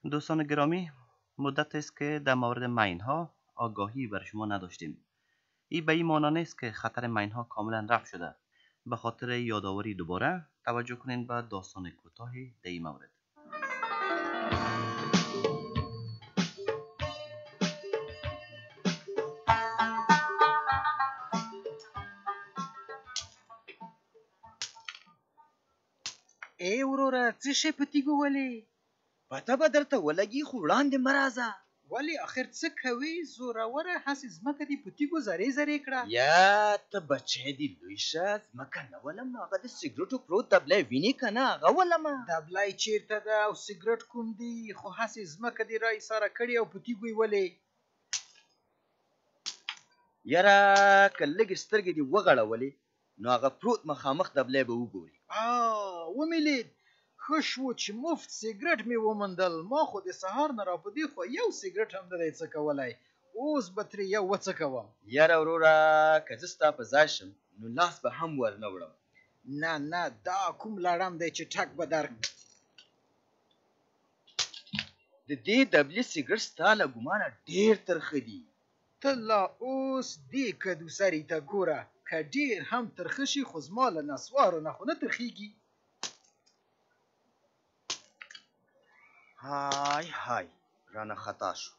دوستان گرامی، مدت است که در مورد ماین‌ها آگاهی بر شما نداشتیم. این به این معنا نیست که خطر ماین‌ها کاملا رفع شده. به خاطر یادآوری دوباره توجه کنین به داستان کوتاه در این مورد. ای وروره څه شی په تیږو ولې؟ پته به درته ولګي خو وړاندې مه راځه. ولې آخر څه کوې زوروره؟ هسې ځمکه دې په تیږو زرې زرې کړه. یا ته بچی دې لوی شه، ځمکه نه ولم، هغه د سګرټو پروت دبلی وینې که نه، هغه ولمه. دبلی چیرته ده او سګرټ کوم دی؟ خو هسې ځمکه دې را ایساره کړې او په تیږو یې ولې؟ یاره که لږې سترګې دې وغړولې نو هغه پروت مخامخ دبلی به وګوري. ومې لید، ښه شو چې مفت سګرټ مې وموندل. ما خو د سهار نه را په دې خوا یو سګرټ هم نه دی څکولی، اوس به ترې یو وڅکوم. یاره وروره که زه ستا په ځای شم نو لاس به هم ور نه وړم. نه نه، دا کوم لړم دی چې ټک به در د دې دبلي سګرټ ستا له ګمانه ډېر ترخه دي. ته لا اوس دې کدو سري ته ګوره، که ډېر هم ترخه شي خو زما له نسوارو نه خو نه ترخېږي. های های رانه خطا شو.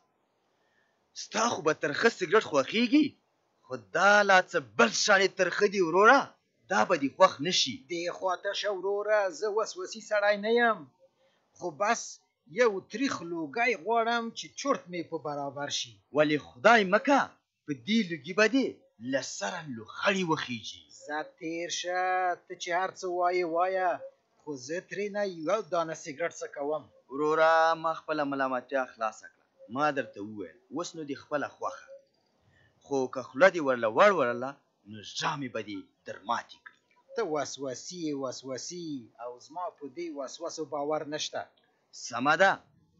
ستا خو به ترخه سګرټ خوښېږي، خو دا لا څه بل شانې ترخه دي وروره، دا به دې خوښ نه شي. دې خواته شه وروره، زه وسوسي سړی نه یم، خو بس یو تریخ لوګی غواړم چې چورت مې په برابر شي. ولې خدای مکه په دې لوګي به دې له سره لوخړې وخیږي. زه تېر شه، ته چې هر څه وایې وایه، خو زه ترې نه یو دانه سګرټ څکوم. وروره ما خپله ملامتیا خلاصه کړه، ما درته وویل اوس نو دې خپله خوښه، خو که خوله دې ورله وړوړله نو ژامې به دې در ماتې کړي. ته وسوسي وسوسي او زما په دې وسوسو باور نشته. سمه ده،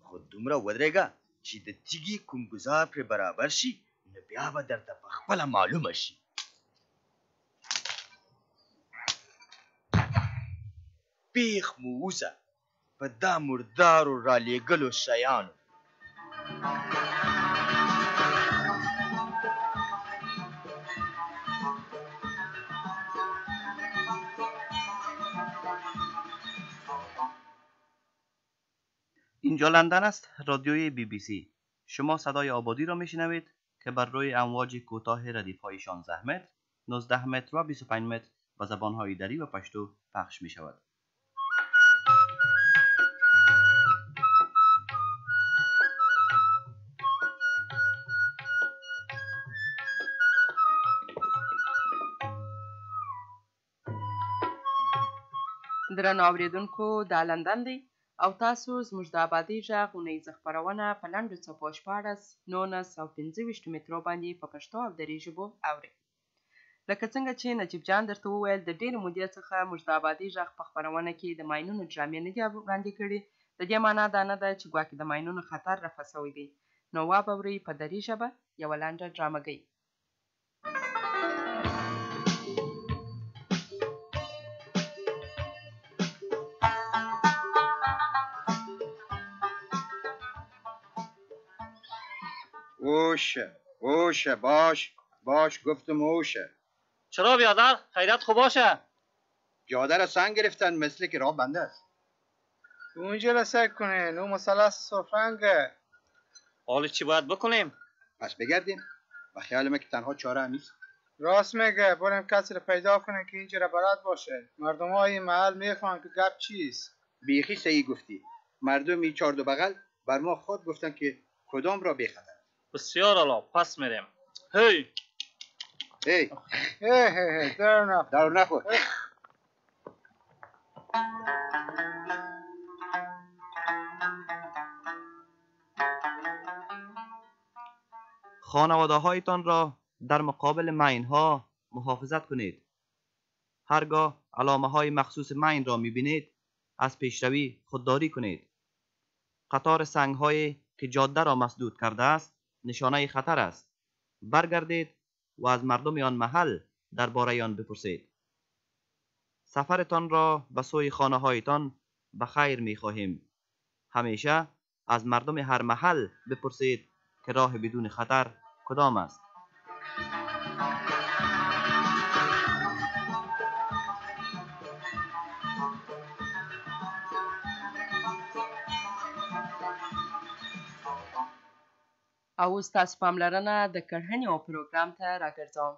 خو دومره ودرېږه چې د تیږې کوم ګزار پرې برابر شي نو بیا به درته په خپله معلومه شي. پیښ مو وځه په دا مردارو رالیږلو شیانو. اینجا لندن است، رادیوی BBC. شما صدای آبادی را میشنوید که بر روی امواج کوتاه ردیف‌های 16 متر، 19 متر و 25 متر و زبان‌های دری و پشتو پخش می شود. درنو اوریدونکو، دا لندن دی او تاسو زموږ د آبادۍ غږ اونیزه خپرونه په لنډو څپو 16 19 او 25 مترو باندې په پښتو او دري ژبو اورئ. لکه څنګه چې نجیب جان درته وویل، د ډېرې مودې څخه موږ د آبادۍ غږ په خپرونه کې د ماینونو ډرامې نه دي وړاندې کړي. د دې معنا دا نه ده چې ګواکې د ماینونو خطر رفع سوی دی. نو واورئ په دري ژبه یوه لنډه ډرامګۍ. اوشه باش گفتم اوشه. چرا بیادر؟ خیریت خوب باشه؟ پیاده را سنگ گرفتن، مثل که راه بنده است. اونجا را سگ کنین، اون مثلث سفرنگه. حالا چی باید بکنیم؟ پس بگردیم و خیال ما که تنها چاره هم نیست. راست میگه، بریم کسی را پیدا کنیم که اینجا را بلد باشه. مردم های محل میخوان که گپ چیست. بیخی صحیح گفتی. مردمی چارد و بغل بر ما خود گفتن که کدام را بخطر. بسیار عالی، پس میریم. هی در نخور. خانواده هایتان را در مقابل ماین‌ها محافظت کنید. هرگاه علامه های مخصوص ماین را می‌بینید، از پیشروی خودداری کنید. قطار سنگ هایی که جاده را مسدود کرده است نشانه خطر است. برگردید و از مردم آن محل درباره آن بپرسید. سفرتان را به سوی خانه هایتان به خیر می خواهیم. همیشه از مردم هر محل بپرسید که راه بدون خطر کدام است. او اوس تاسو پاملرنه د کرهنې او پروګرام ته راګرځوم.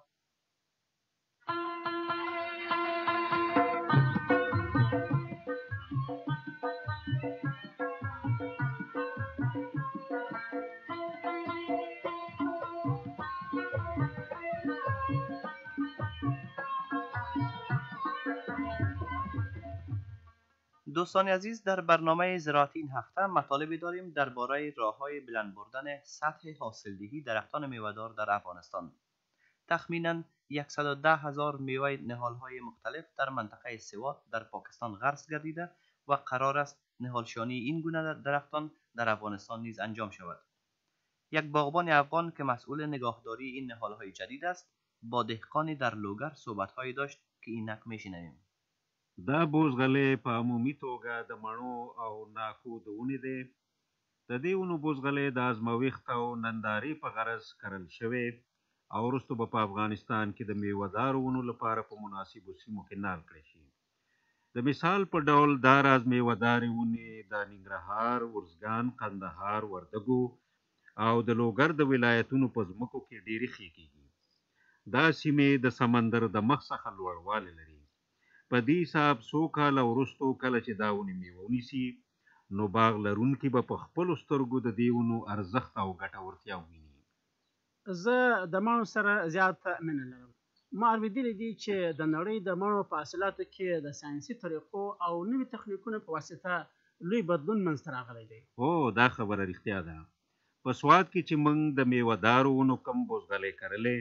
دوستان عزیز، در برنامه زراعتی این هفته مطالبی داریم درباره راه‌های بلند بردن سطح حاصلدهی درختان میوه‌دار در افغانستان. تخمیناً 110,000 میوه نهال‌های مختلف در منطقه سوات در پاکستان غرس گردیده و قرار است نهالشانی این گونه درختان در افغانستان نیز انجام شود. یک باغبان افغان که مسئول نگهداری این نهال‌های جدید است، با دهقانی در لوگر صحبت‌هایی داشت که اینک می‌شنویم. دا بوزغلې په عمومي توګه د مڼو او ناکو د ونې دی. د دې ونو بوزغلې د ازمویښت او نندارې په غرض کرل شوې او وروسته به په افغانستان کې د میوهدارو ونو لپاره په مناسبو سیمو کې نال کړی شي. د مثال په ډول دا راز میوهدارې ونې د ننګرهار، ارزګان، قندهار، وردګو او د لوګر د ولایتونو په ځمکو کې ډېرې ښې کېږي. دا سیمې د سمندر د مخ څخه لوړوالی لري. په دې حساب څو کاله وروستو کله چې دا ونې میوه ونیسي، نو باغ لرونکي به په خپلو سترګو د دې ونو ارزښت او ګټورتیا وویني. زه د مڼو سره زیاته مینه لرم. ما اورېدلي دي چې د نړۍ د مڼو په حاصلاتو کې د ساینسي طریقو او نوي تخنیکونو په واسطه لوی بدلون منځته راغلی دی. هو، دا خبره رښتیا ده. په سوات کې چې موږ د میوهدارو ونو کم بوزغلې کرلې،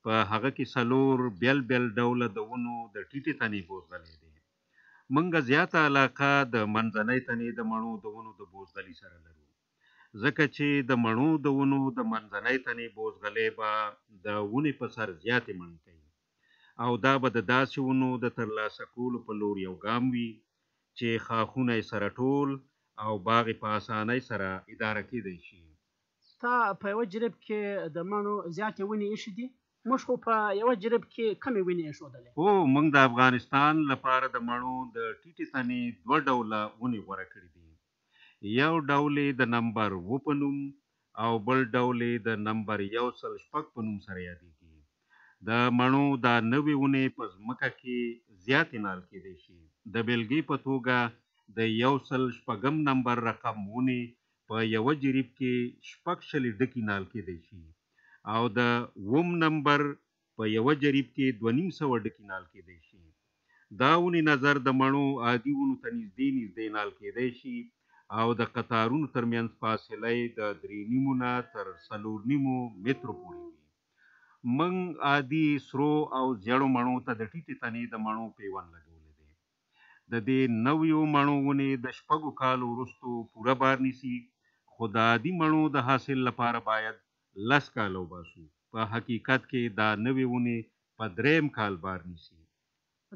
په هغه کې 4 بیل ډوله د ونو د ټیټې تنې بوزغلې دي. موږ زیاته علاقه د منځنۍ تنې د مڼو د ونو د بوزغلې سره لرو، ځکه چې د مڼو د ونو د منځنۍ تنې بوزغلې به د ونې په سر زیاتې مڼې کوي او دا به د داسې ونو د ترلاسه کولو په لور یو ګام وي چې ښاخونه یې سره ټول او باغ یې په اسانۍ سره اداره کېدی شي. تا په یوه جریب کې د مڼو زیاتې ونې ایښي دي. موږ خو په یوه جریب کې کمې ونې ایښودلې. هو، موږ د افغانستان لپاره د مڼو د ټیټې تنې 2 ډوله ونې غوره کړي دي. یو ډول یې د نمبر 7 په نوم او بل ډول یې د نمبر 106 په نوم سره یادېږي. د مڼو دا نوې ونې په ځمکه کې زیاتې نال کېدی شي. د بېلګې په توګه د 106 نمبر رقم ونې په یوه جریب کې 6 ډکې نال کېدی شي او د 7 نمبر په یوه جریب کې 250 ډکې نال کېدی شي. دا ونې نظر د مڼو عادي ونو ته نږدې نال کېدی شي او د قطارونو ترمنځ فاصله یې د 3.5 نه تر 4.5 مترو پورې وي. موږ عادي سرو او زیړو مڼو ته د ټیټې تنې د مڼو پیوند لګولی دی. د دې نویو مڼو ونې د 6 کالو وروستو پوره بار نیسي، خو د عادي مڼو د حاصل لپاره باید 10 کاله وباسو. په حقیقت کې دا نوې ونې په 3 کال بار نیسي.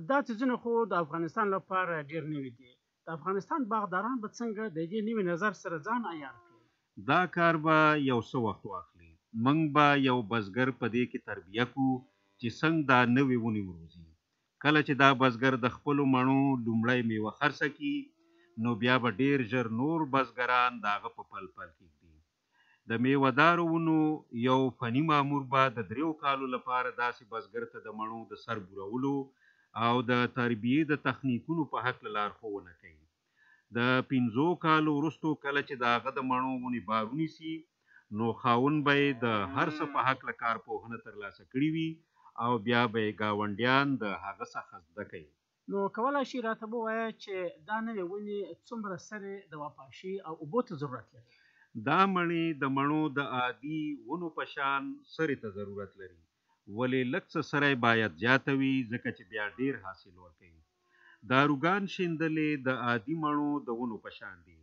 دا څیزونه خو د افغانستان لپاره ډېر نوي دي. د افغانستان باغداران به څنګه د دې نوي نظر سره ځان عیار کړي؟ دا کار به یو څه وخت واخلي. موږ به یو بزګر په دې کې تربیه کړو چې څنګه دا نوې ونې وروزي. کله چې دا بزګر د خپلو مڼو لومړی میوه خرڅه کړي، نو بیا به ډېر ژر نور بزګران د هغه په پل کېږدي. د میوهدارو ونو یو فني مامور به د 3 کالو لپاره داسې بزګر ته د مڼو د سر بورولو او د تربیې د تخنیکونو په هکله لارښوونه کوي. د 5 کالو وروستو کله چې د هغه د مڼو ونې بار ونیسي، نو خاوند به یې د هر څه په هکله کارپوهنه ترلاسه کړې وي او بیا به یې ګاونډیان د هغه څخه زده کوي. نو کولی شي راته ووایه چې دا نوې ونې څومره سرې د وپاشي او اوبو ته ضرورت لري؟ دا مڼې د مڼو د عادي ونو په شان سرې ته ضرورت لري، ولې لږ څه سری باید زیاته وي ځکه چې بیا ډېر حاصل ورکوي. داروګان شیندلې د عادي مڼو د ونو په شان دي،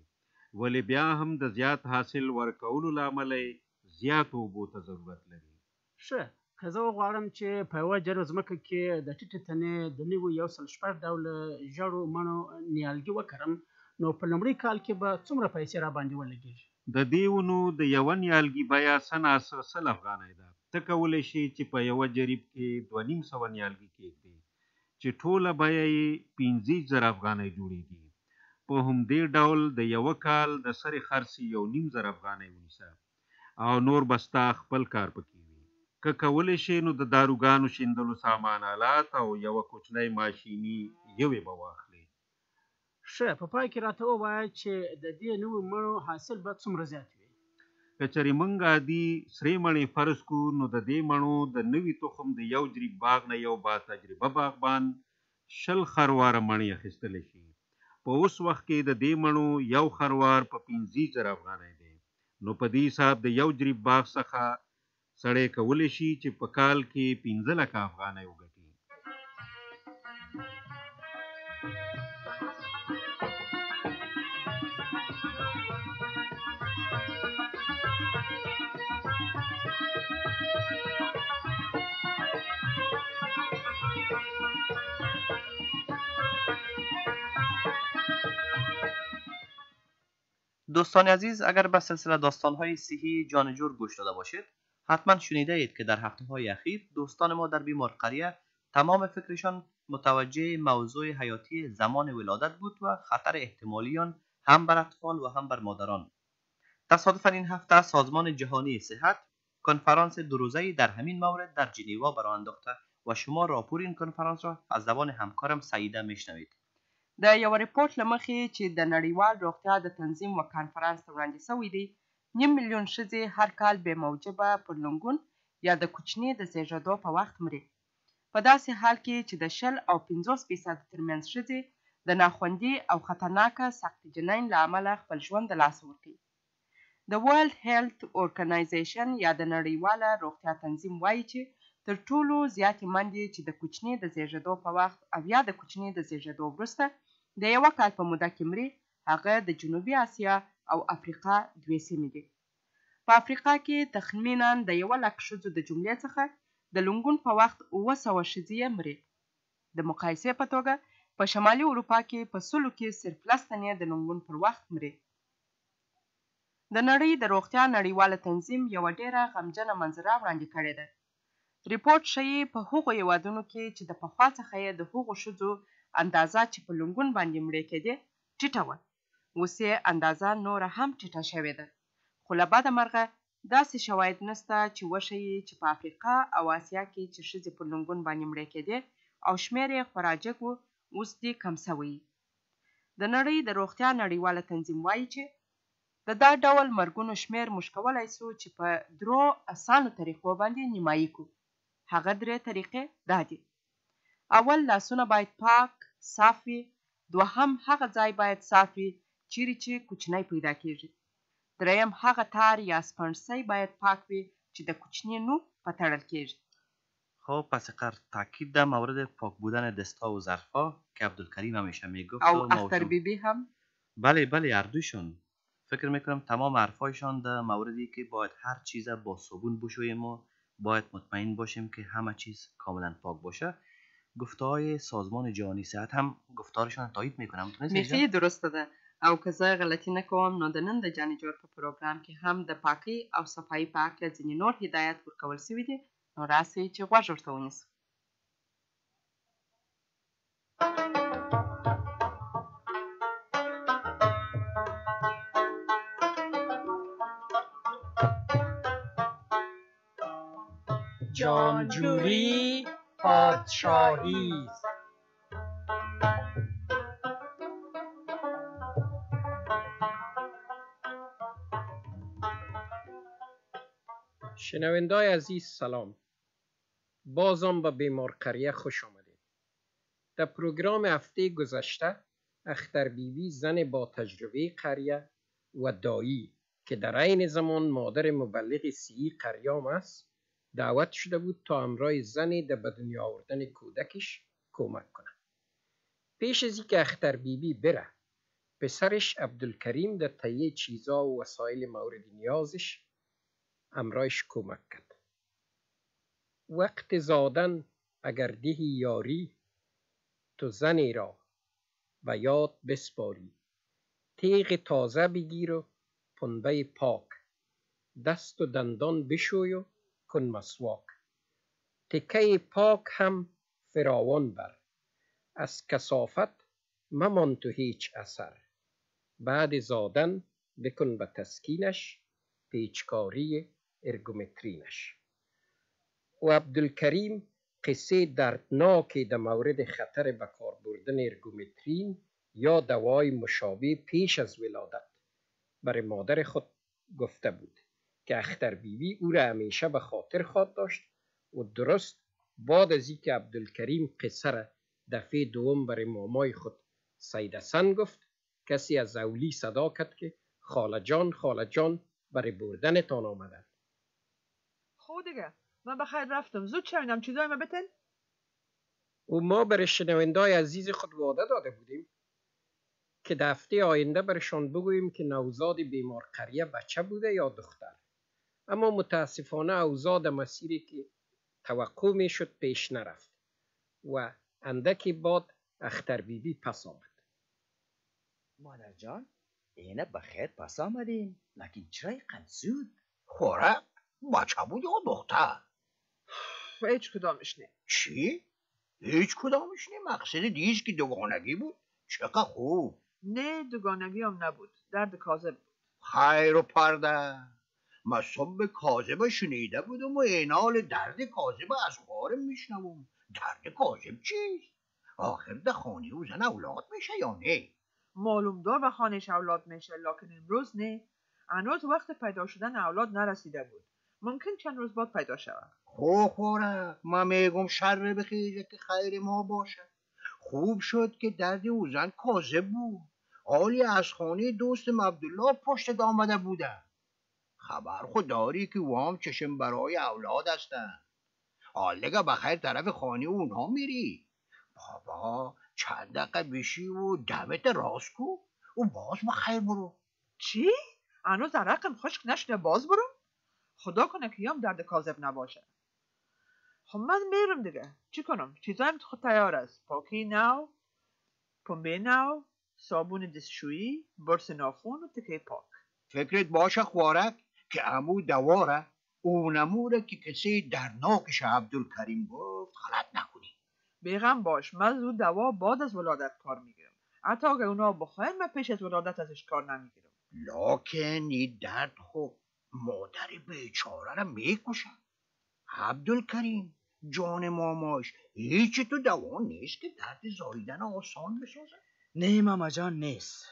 ولې بیا هم د زیات حاصل ورکولو له امله زیاتو اوبو ته ضرورت لري. ښه، که زه وغواړم چې په یوه جریب ځمکه کې د ټیټې تنې د نوي 106 ډوله ژړو مڼو نیالګي وکرم، نو په لومړي کال کې به څومره پیسې را باندې ولګېږي؟ د دې ونو د یوه نیالګي بیه سناسه 100 افغانۍ ده. ته کولی شې چې په یوه جریب کې 2500 نیالګي کېږدې چې ټوله بیه یې 15000 افغانۍ جوړېږي. په همدې ډول د یوه کال د سرې خرڅ 1500 افغانۍ ونیسه او نور به ستا خپل کار پکې وي. که کولی شې نو د داروګانو شیندلو سامان آلات او یوه کوچنۍ ماشیني یوې به واخلې. ښه، په پای کې راته ووایه چې د دې نوي مڼو حاصل به څومره زیات وي؟ که چېرې موږ عادي سرې مڼې فرض کړو نو د دې مڼو د نوي تخم د یو جریب باغ نه یو با تجربه باغبان 20 خرواره مڼې اخیستلی شي. په اوس وخت کې د دې مڼو یو خروار په 15000 افغانۍ دی. نو په دې حساب د یو جریب باغ څخه سړی کولی شي چې په کال کې 15 لکه افغانۍ وګټي. دوستان عزیز، اگر به سلسله داستان‌های صحی جانجور گوش داده باشید، حتما شنیده اید که در هفته‌های اخیر دوستان ما در بیمار قریه تمام فکرشان متوجه موضوع حیاتی زمان ولادت بود و خطر احتمالی آن هم بر اطفال و هم بر مادران. تصادفاً این هفته سازمان جهانی صحت کنفرانس دو روزه‌ای در همین مورد در ژنوا برآ انداخته و شما راپور این کنفرانس را از زبان همکارم سعیده میشنوید. د یو ریپورت له مخې چې د نړیوال روغتیا د تنظیم و کانفرانس ته وړاندې شوی دی، 9 میلیون ښځې هر کال بې موجبه پرلنګون یا د کوچني د زیږېدو په وخت مري. په داسې حال کې چې د 20 او 50% ترمنځ ښځې د ناخوندي او خطرناکه سقط جنین له امله خپل ژوند د لاسه ورکوي. د ورلد هیلث اورګنایزیشن یا د نړیواله روغتیا تنظیم وایي چې تر ټولو زیاتې میندې چې د کوچني د زیږېدو په وخت او یا د کوچني د زیږېدو وروسته د یوه کال په موده کې مري، هغه د جنوبي اسیا او افریقا 2 سیمې دي. په افریقا کې تخمینا د 100,000 ښځو د جملې څخه د لنګون په وخت 700 ښځې مري. د مقایسې په توګه په شمالي اروپا کې په 100 کې صرف 10 تنې د لنګون پر وخت مري. د نړۍ د روغتیا نړیواله تنظیم یوه ډېره غمجنه منظره وړاندې کړې ده. ریپورټ ښیي په هغو هېوادونو کې چې د پخوا څخه یې د هغو ښځو اندازه چې په لنګون باندې مړې کېدې ټیټه وه، اوس یې اندازه نوره هم ټیټه شوې ده. خو له بده مرغه داسې شواهد نشته چې وښیي چې په افریقا او اسیا کې چې ښځې په لنګون باندې مړې کېدې او شمېر یې خورا جګ و، اوس دې کم شوی. د نړۍ د روغتیا نړیواله تنظیم وایي چې د دا ډول مرګونو شمېر موږ کولی سو چې په 3 اسانو طریقو باندې نیمایي کړو. هغه 3 طریقې دا دي: اول، لاسونه باید پاک صاف وي. دوهم، هغه ځای باید صاف وي چیرې چې کوچنی پیدا کیږي. دریم، هغه تار یا سپنجسۍ باید پاک وي چې د کوچني نو په تړل کیږي. خب پس تاکید در مورد پاک بودن دست‌ها و ظرف‌ها که عبدالکریم همیشه میگفت او اختر بیبی هم بله هر دوشون فکر میکنم تمام حرفایشان در موردی که باید هر چیز با صابون بشوییم و باید مطمئن باشیم که همه چیز کاملا پاک باشه. گفته‌های سازمان جهانی صحت هم گفتارشان تایید میکنم. میخی درسته ده. او که زه غلطی نکوم نو د نن د جانی جوړ په پروګرام کې هم د پاکي او صفایي په اړه ځینې نور هدایت ورکول شوي دي. نو راسئ چې غوږ ورته ونیسو. جانجوری پادشاهی است. شنوندای عزیز سلام. بازم به بیمار قریه خوش آمدید. در پروگرام هفته گذشته اختر بیبی زن با تجربه قریه و دایی که در عین زمان مادر مبلغ صحی قریام است دعوت شده بود تا همراه زن در به دنیا آوردن کودکش کمک کنه. پیش از اینکه اختر بیبی بره، پسرش عبدالکریم در تهیه چیزا و وسایل مورد نیازش همراهش کمک کرد. وقت زادن اگر دهی یاری، تو زنی را و یاد بسپاری تیغ تازه بگیر و پنبه پاک، دست و دندان بشوی و کن مسواک. تکه پاک هم فراوان بر، از کثافت ممان تو هیچ اثر. بعد زادن بکن به تسکینش، پیچکاری ارگومترینش. و عبدالکریم قصه دردناکی در مورد خطر به کار بردن ارگومترین یا دوای مشابه پیش از ولادت برای مادر خود گفته بود که اختر بیبی او را همیشه به خاطر خواهد داشت و درست بعد از اینکه عبدالکریم قصه را دفعه دوم برای مامای خود سید حسن گفت، کسی از اولی صدا کرد که خاله جان برای بردنتان آمدن. خود دیگه من بخیر رفتم، زود شوینم چیزای ما بتن. و ما برای شنوندای عزیز خود وعده داده بودیم که در هفته آینده برشان بگوییم که نوزاد بیمار قریه بچه بوده یا دختر. اما متاسفانه اوضاع در مسیری که توقع می شد پیش نرفت و اندکی بعد اختر بیبی پس آمد. مادر جان اینه بخیر پس آمدین، لکن چرا اینقدر زود؟ خوره بچه بود یا دختر؟ هیچ کدامش نه. چی؟ هیچ کدامش نه؟ مقصد دیش که دوگانگی بود؟ چقدر خوب. نه دوگانگی هم نبود، درد کاذب بود. خیر و پرده، من صبح کاذب شنیده بودم و این حال درد کاذب از غارم میشنوم. درد کاذب چیست؟ آخر در خانه او زن اولاد میشه یا نه؟ معلوم دار به خانهش اولاد میشه، لکن امروز نه. هنوز وقت پیدا شدن اولاد نرسیده بود، ممکن چند روز بعد پیدا شود. خوره من میگم شر بخیره که خیر ما باشه. خوب شد که درد او زن کاذب بود، حالی از خانه دوستم عبدالله پشت آمده بوده. خبر خود داری که او هم چشم برای اولاد هستن. حالا بخیر طرف خانه اونها میری. بابا چند دقیقه بشی و دمت راست کو و باز بخیر برو. چی؟ هنوز عرقم خشک نشده باز برم؟ خدا کنه که یام درد کاذب نباشه. خب من میرم دیگه، چی کنم؟ چیزایم خود تیار است. پاکی نو، پنبه نو، صابون دستشویی، برس ناخون و تکه پاک. فکرت باشه خوارک که عمو دواره اونموره که کسی درناکش عبدالکریم گفت غلط نکنی. بیغم باش، من زود دوا بعد از ولادت کار میگیرم. حتی اگه اونا بخواین من پیش از ولادت ازش کار نمیگیرم. لکن این درد خب مادر بیچاره را میکشه. عبدالکریم جان ماماش هیچ تو دوا نیست که درد زاییدن آسان بسازه؟ نه ماما جان نیست.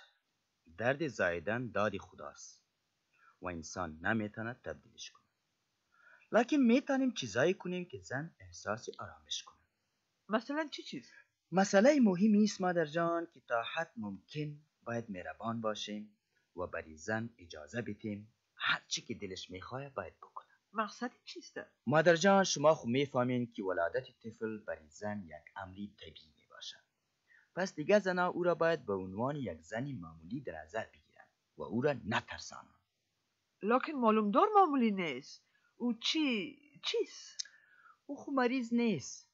درد زاییدن داد خداست و انسان نمیتونه تبدیلش کنه، لکن میتونیم چیزایی کنیم که زن احساس آرامش کنه. مثلا چی چیز؟ مسئله مهمی است مادر جان که تا حد ممکن باید مهربان باشیم و برای زن اجازه بدیم هر چی که دلش میخواه باید بکنه. مقصد چیسته؟ مادر جان شما خو میفهمین که ولادت طفل برای زن یک امری طبیعی میباشه. پس دیگه زنها او را باید به عنوان یک زنی معمولی در نظر بگیرن و او را نترسانن. لکن معلوم دار معمولی نیست. او چیست؟ او خو مریض نیست،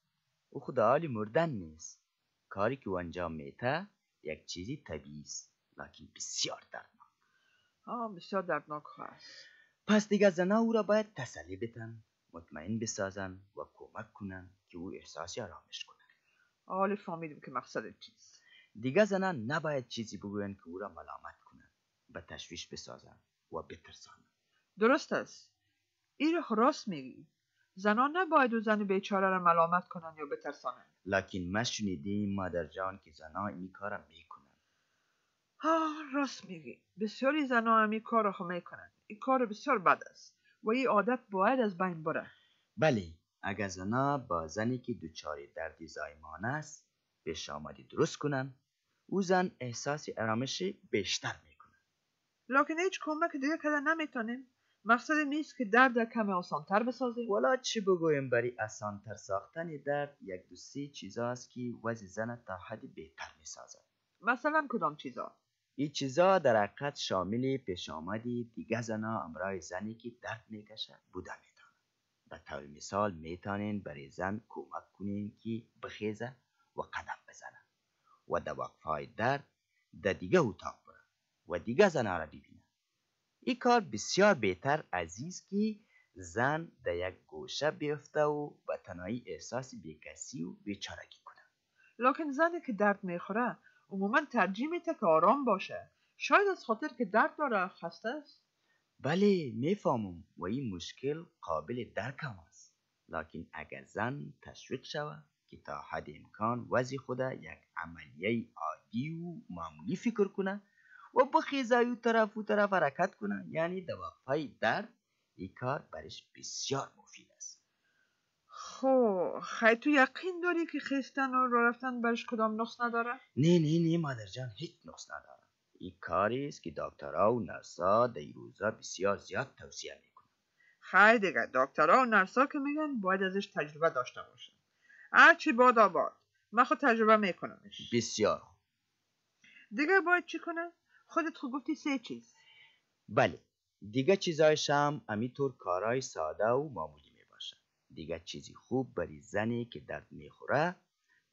او خو در حال مردن نیست. کاری که او انجام میده یک چیزی طبیعی است، لکن بسیار دردناک. بسیار دردناک هست. پس دیگه زنها او را باید تسلی بدن، مطمئن بسازن و کمک کنن که او احساسی آرامش کنه. حالا فهمیدم که مقصد چیست. دیگه زنها نباید چیزی بگوین که او را ملامت کنن، به تشویش بسازن و بترسانن. درست است. این را راست میگی. زنان نباید او زن بیچاره را ملامت کنن یا بترسانن. لکن ما شنیدیم مادر جان که زنها این کار را میکنن. راست میگی. بسیاری زنها هم این کار را میکنن. این کار بسیار بد است و این عادت باید از بین بره. بله، اگر زنها با زنی که دچار درد زایمان است پیش آمدی درست کنن، او زن احساس آرامش بیشتر میکنه. لکن هیچ کمک دیگه کردن نمیتونیم. مقصد نیست که درد کم آسانتر بسازیم. والا چی بگویم برای آسانتر ساختن درد یک دو سه چیزاست که وضع زن تا حد بهتر میسازد. مثلا کدام چیزا؟ این چیزا در حقیقت شامل پیش آمدی دیگه زنها امرای زنی که درد میکشه بوده میتونه. به طور مثال میتونین برای زن کمک کنین که بخیزه و قدم بزنه و در وقفهای درد در دیگه اتاق بره و دیگه زنها را ببینه. این کار بسیار بهتر از است که زن در یک گوشه بیفته و به تنهایی احساس بیکسی و بیچارگی کنه. لکن زنی که درد میخوره عموما ترجیح میده که آرام باشه. شاید از خاطر که درد داره خسته است. بله میفهمم و این مشکل قابل درک هم است. لکن اگر زن تشویق شود که تا حد امکان وضع خود یک عملیه عادی و معمولی فکر کنه و بخیزه و طرف حرکت کنه، یعنی در وقفه درد، این کار برش بسیار مفید است. خب خیلی تو یقین داری که خیستن و راه رفتن برش کدام نقص نداره؟ نه مادر جان، هیچ نقص نداره. این کاری است که دکترها و نرسا در این روزا بسیار زیاد توصیه میکنن. خیلی دیگه دکترها و نرسا که میگن باید ازش تجربه داشته باشن. هرچی باد آباد، من خود تجربه میکنمش. بسیار خوب. دیگه باید چی کنه؟ خودت خود گفتی 3 چیز. بله، دیگه چیزایش هم همینطور کارهای ساده و معمولی میباشه. دیگه چیزی خوب برای زنی که درد میخوره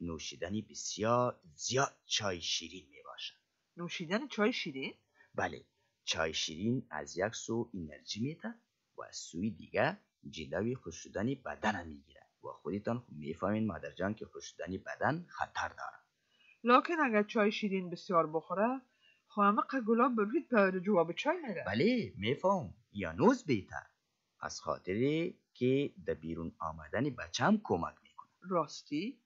نوشیدنی بسیار زیاد چای شیرین میباشه. نوشیدن چای شیرین؟ بله، چای شیرین از یک سو انرژی میده و از سوی دیگه جلوی خشک شدن بدن میگیره و خودتان خوب میفهمین مادر جان که خشک شدن بدن خطر داره. لکن اگر چای شیرین بسیار بخوره خب همه قگلا بروید پر جواب چای میره. بله میفهم، یا نوز بهتر، از خاطری که در بیرون آمدن بچه هم کمک میکنه. راستی؟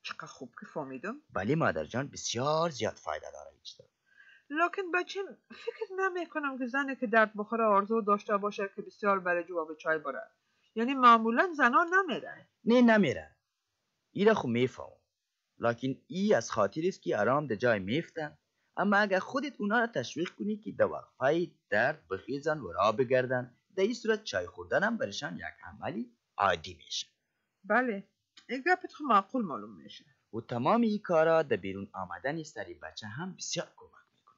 چقدر خوب که فهمیدم. بله مادر جان، بسیار زیاد فایده داره ایچ داره. لکن بچه فکر نمیکنم که زنی که درد بخوره آرزو داشته باشه که بسیار برای جواب چای بره. یعنی معمولا زنا نمیرن. نه نمیرن، ایره خو میفهم. لکن ای از خاطری است که آرام در جای میفتن. اما اگر خودت اونا را تشویق کنی که در وقفه درد بخیزن و راه بگردن، در این صورت چای خوردن هم برشان یک عملی عادی میشه. بله، این گپت خب معقول معلوم میشه. و تمام این کارا در بیرون آمدن سری بچه هم بسیار کمک میکنه.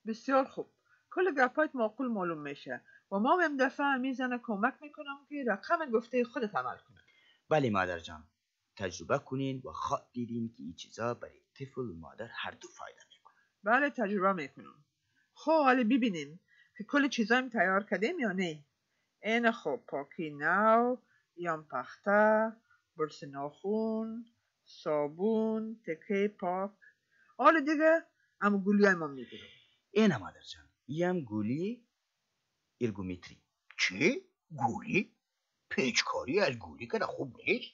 بسیار خوب، کل گپایت معقول معلوم میشه و ما هم دفعه میزنه کمک میکنم که رقم گفته خودت عمل کنه. بله مادر جان، تجربه کنین و خواد دیدین که این چیزا برای طفل و مادر هر دو فایده میکنه. بله تجربه میکنم. خب حالا ببینیم که کل چیزایم تیار کردیم یا نه. این خب پاکی نو، یام پخته، برس ناخون، صابون، تکه پاک. حالا دیگه هم گولی های ما میگیرم. اینه مادر جان، این هم گولی ارگومتری. چی؟ گولی؟ پیچکاری از گولی که خوب نیست؟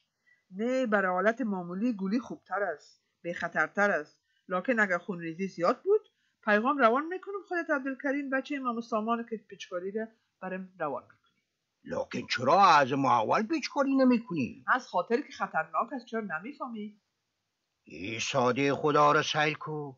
نه، برای حالت معمولی گولی خوبتر است، به خطرتر است. لکن اگر خونریزی زیاد بود پیغام روان میکنم خودت عبدالکریم بچه امام سامان که پیچکاری رو برام روان میکنی. لکن چرا از ما اول پیچکاری نمیکنی؟ از خاطر که خطرناک است. چرا نمیفهمی؟ ای ساده خدا را سیل کو.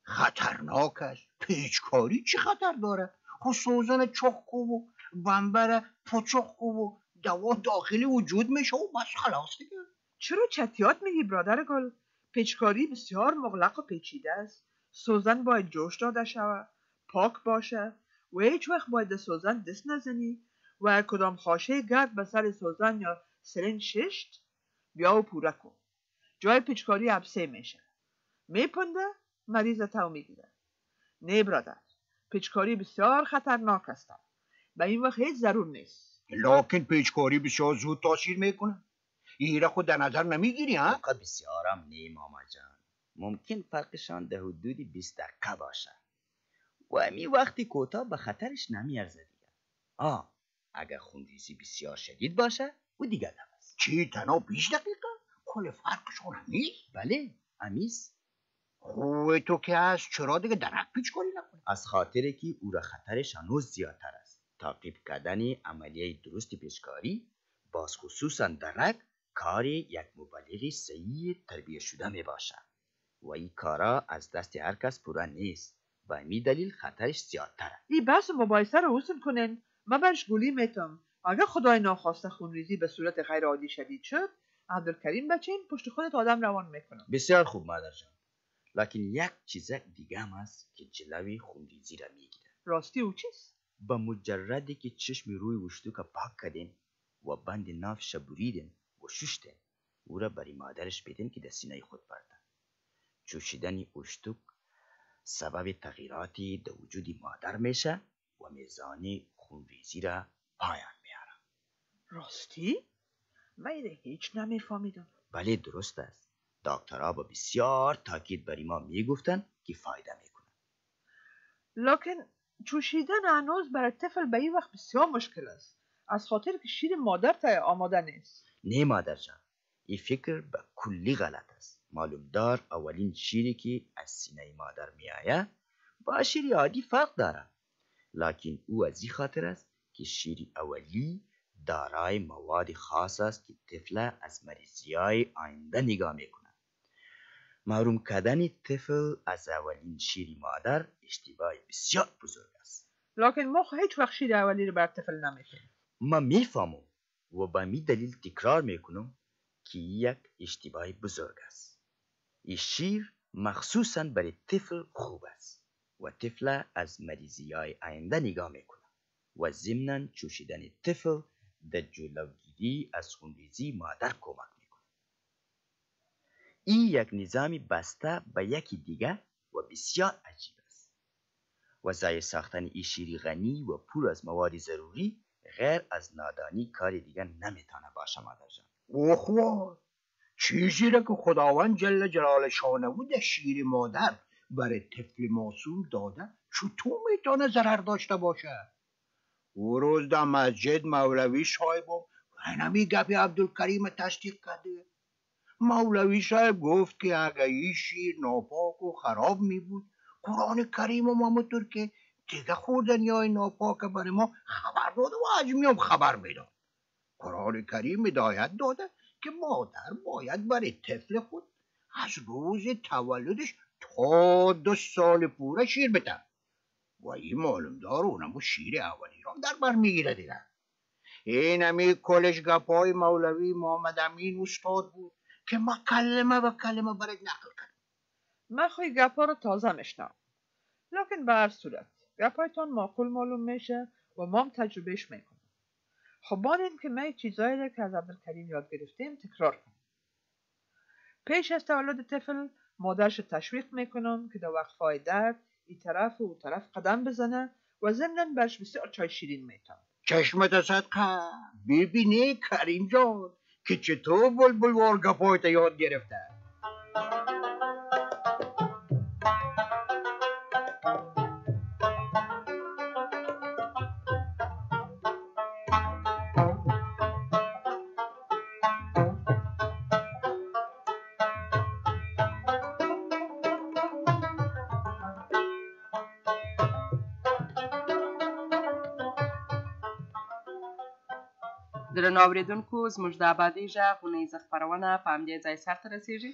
خطرناک است. پیچکاری چی خطر داره؟ خود سوزن چخ و بمبر پچخ و دوا داخلی وجود میشه و بس خلاص دیگه. چرا چتیات میگی برادر گل؟ پیچکاری بسیار مغلق و پیچیده است. سوزن باید جوش داده شود، پاک باشه و هیچ وقت باید سوزن دست نزنی و کدام خاشه گرد به سر سوزن یا سرنج ششت بیا و پوره کن. جای پیچکاری عبسه میشه، میپنده مریض تاو میگیره. نه برادر، پیچکاری بسیار خطرناک است. به این وقت هیچ ضرور نیست. لکن پیچکاری بسیار زود تاثیر میکنه. این را خود در نظر نمیگیری ها؟ بسیارم نه ماما جان، ممکن فرقشان در حدود 20 دقیقه باشه و امی وقتی کوتاه به خطرش نمیارزه دیگه. اگر خونریزی بسیار شدید باشه و دیگه دم است. چی تنها 20 دقیقه؟ کل فرقشون همیست؟ بله همیست. خوبه تو که هست چرا دیگه درک پیچکاری نکنی؟ از خاطر که او را خطرش هنوز زیادتر است. تعقیب کردن عملیه درست پیچکاری باز خصوصا درک کار یک مبلغ صحیح تربیه شده می باشه و این کارا از دست هر کس پورا نیست و همین دلیل خطرش زیادتره. این بحث مباحثه رو حسن کنین. من برش گولی میتم. اگر خدای ناخواسته خونریزی به صورت غیر عادی شدید شد، عبدالکریم بچه این پشت خودت آدم روان میکنم. بسیار خوب مادر جان، لکن یک چیز دیگه هم است که جلوی خونریزی را میگیره. راستی او چیست؟ با مجردی که چشم روی وشتو که پاک کردین و بند نافش بریدین و ششتین، او را برای مادرش بدین که در سینه خود بردن. جوشیدن اشتوک سبب تغییراتی در وجود مادر میشه و میزان خونریزی را پایان میاره. راستی؟ من اینه هیچ نمیفهمیدم. بله درست است. دکترها با بسیار تاکید بر ما میگفتن که فایده میکنه. لکن جوشیدن هنوز برای طفل به این وقت بسیار مشکل است. از خاطر که شیر مادر تا آماده نیست. نه مادر جان، این فکر به کلی غلط است. معلوم دار اولین شیری که از سینه مادر میآید با شیر عادی فرق داره. لکن او از این خاطر است که شیر اولی دارای مواد خاص است که طفل از مریضی‌های آینده نگاه میکنه. محروم کردن طفل از اولین شیر مادر اشتباه بسیار بزرگ است. لکن ما هیچ وقت شیر اولی رو بر طفل نمیکنیم. ما میفهمم و با می دلیل تکرار میکنم که یک اشتباه بزرگ است. این شیر مخصوصاً برای طفل خوب است و طفل از مریضی‌های آینده نگاه میکنه و ضمناً چوشیدن طفل در جلوگیری از خونریزی مادر کمک میکنه. این یک نظامی بسته به یکی دیگه و بسیار عجیب است و ضایع ساختن این شیر غنی و پر از مواد ضروری غیر از نادانی کار دیگه نمیتونه باشه مادر جان. اوه چیزی را که خداوند جل جلاله شانه در شیر مادر برای طفل معصوم داده چطور میتونه ضرر داشته باشه؟ او روز در مسجد مولوی صاحبم همین گپ عبدالکریم تصدیق کرده. مولوی صاحب گفت که اگر این شیر ناپاک و خراب می بود قرآن کریم و همونطور که دیگه خوردنی های ناپاک برای ما خبر داده و اجمی خبر میداد. قرآن کریم هدایت داده که مادر باید برای طفل خود از روز تولدش تا 2 سال پوره شیر بده و این معلوم دار اونمو شیر اولی را در بر میگیره دیگه. این همی کلش گپای مولوی محمد امین استاد بود که ما کلمه به کلمه برات نقل کرد. من خواهی گپا رو تازه میشنم. لکن به هر صورت گپایتان معقول معلوم میشه و ما هم تجربهش میکنیم. خب بانیم که ما چیزایی را که از عبدالکریم یاد گرفتیم تکرار کنیم. پیش از تولد طفل مادرش تشویق میکنم که در وقفه‌های درد این طرف و اون طرف قدم بزنه و ضمناً برش بسیار چای شیرین میتن. چشمت صدقه ببینی کریم جان که چطور بلبل وار گپایت یاد گرفته. درنو اوریدونکو زموږ د ابادۍ غږ اونیزه خپرونه په همدې ځای سرته رسیږي.